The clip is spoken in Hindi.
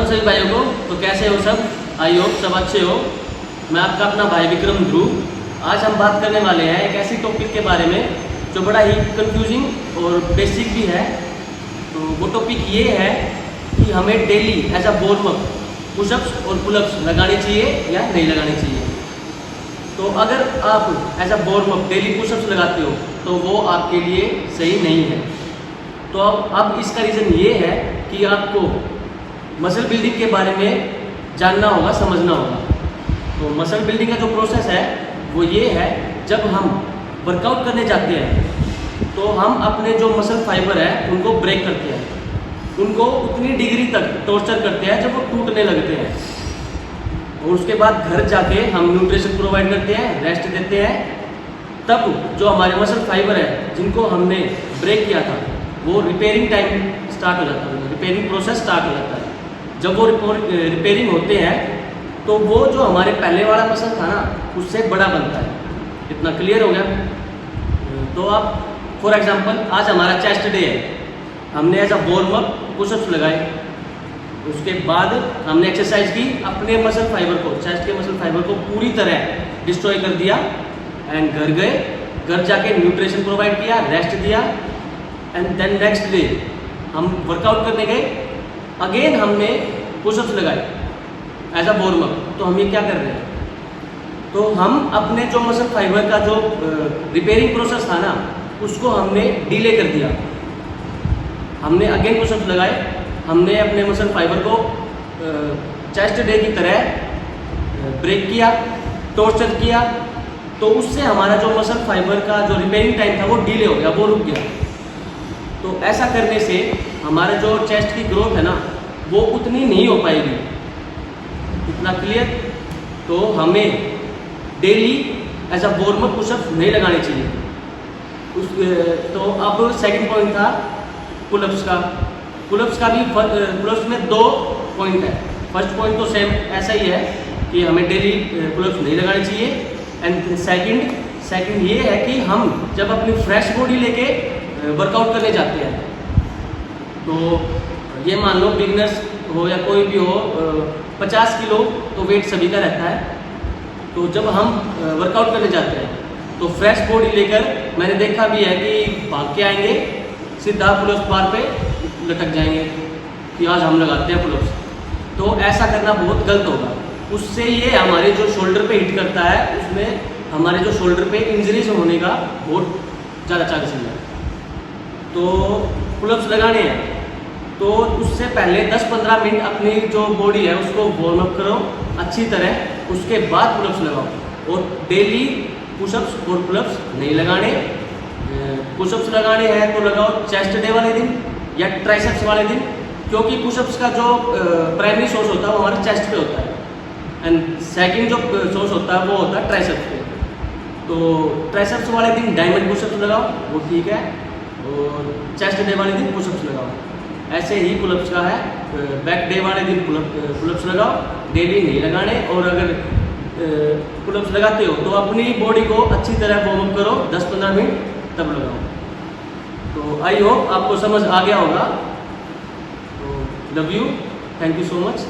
सभी भाइयों को। तो कैसे हो सब? आई होप सब अच्छे हो। मैं आपका अपना भाई विक्रम ध्रुव। आज हम बात करने वाले हैं एक ऐसी टॉपिक के बारे में जो बड़ा ही कंफ्यूजिंग और बेसिक भी है। तो वो टॉपिक ये है कि हमें daily as a warm up pushups और पुलअप्स लगाने चाहिए या नहीं लगाने चाहिए। तो अगर आप as a warm up daily pushups लगाते हो तो वो आपके लिए सही नहीं है। तो अब इसका रीज़न ये है कि आपको मसल बिल्डिंग के बारे में जानना होगा, समझना होगा। तो मसल बिल्डिंग का जो प्रोसेस है वो ये है, जब हम वर्कआउट करने जाते हैं तो हम अपने जो मसल फाइबर है उनको ब्रेक करते हैं, उनको उतनी डिग्री तक टॉर्चर करते हैं जब वो टूटने लगते हैं। और उसके बाद घर जाके हम न्यूट्रिशन प्रोवाइड करते हैं, रेस्ट देते हैं। तब जो हमारे मसल फाइबर है जिनको हमने ब्रेक किया था वो रिपेयरिंग टाइम स्टार्ट हो जाता है, रिपेयरिंग प्रोसेस स्टार्ट हो जाता है। जब वो रिपेयरिंग होते हैं तो वो जो हमारे पहले वाला मसल था ना उससे बड़ा बनता है। इतना क्लियर हो गया? तो अब फॉर एग्जांपल आज हमारा चेस्ट डे है, हमने as a warm up pushups लगाए, उसके बाद हमने एक्सरसाइज की, अपने मसल फाइबर को, चेस्ट के मसल फाइबर को पूरी तरह डिस्ट्रॉय कर दिया एंड घर गए, घर जाके न्यूट्रिशन प्रोवाइड किया, रेस्ट दिया एंड देन नेक्स्ट डे हम वर्कआउट करने गए, अगेन हमने पुशअप्स लगाए एज अ वार्म अप। तो हम ये क्या कर रहे हैं? तो हम अपने जो मसल फाइबर का जो रिपेयरिंग प्रोसेस था ना उसको हमने डिले कर दिया। हमने अगेन पुशअप्स लगाए, हमने अपने मसल फाइबर को चेस्ट डे की तरह ब्रेक किया, टॉर्चर किया। तो उससे हमारा जो मसल फाइबर का जो रिपेयरिंग टाइम था वो डिले हो गया, वो रुक गया। तो ऐसा करने से हमारे जो चेस्ट की ग्रोथ है ना वो उतनी नहीं हो पाएगी। इतना क्लियर? तो हमें daily as a warm up pushups नहीं लगाने चाहिए। तो अब सेकंड पॉइंट था पुलअप्स का। पुलअप्स का भी पुलअप्स में 2 पॉइंट है। फर्स्ट पॉइंट तो सेम ऐसा ही है कि हमें डेली पुलअप्स नहीं लगाने चाहिए। एंड सेकंड ये है कि हम जब अपनी फ्रेश बॉडी लेके वर्कआउट करने जाते हैं, तो ये मान लो बिगनर्स हो या कोई भी हो, 50 किलो तो वेट सभी का रहता है। तो जब हम वर्कआउट करने जाते हैं तो फ्रेश बॉडी लेकर मैंने देखा भी है कि भाग के आएंगे, सीधा पुलअप्स बार पे लटक जाएंगे कि आज हम लगाते हैं पुलअप्स। तो ऐसा करना बहुत गलत होगा। उससे ये हमारे जो शोल्डर पे हिट करता है, उसमें हमारे जो शोल्डर पे इंजरीज होने का बहुत ज़्यादा चांसेस है। तो पुलअप्स लगाने हैं तो उससे पहले 10-15 मिनट अपनी जो बॉडी है उसको वार्म अप करो अच्छी तरह, उसके बाद पुलअप्स लगाओ। और डेली पुशअप्स और पुलअप्स नहीं लगाने। पुशअप्स लगाने हैं तो लगाओ चेस्ट डे वाले दिन या ट्राइसेप्स वाले दिन, क्योंकि पुशअप्स का जो प्राइमरी सोर्स होता है वो हमारे चेस्ट पे होता है एंड सेकंड जो सोर्स होता है वो होता है ट्राइसेप्स पे। तो ट्राइसेप्स वाले दिन डायमंड पुशअप्स लगाओ, वो ठीक है, और चेस्ट डे वाले दिन पुशअप्स लगाओ। ऐसे ही पुलअप्स का है, बैक डे वाले दिन पुलअप्स लगाओ, डेली नहीं लगाने। और अगर पुलअप्स लगाते हो तो अपनी बॉडी को अच्छी तरह वार्म अप करो 10-15 मिनट, तब लगाओ। तो आई होप आपको समझ आ गया होगा। तो love you, thank you so much.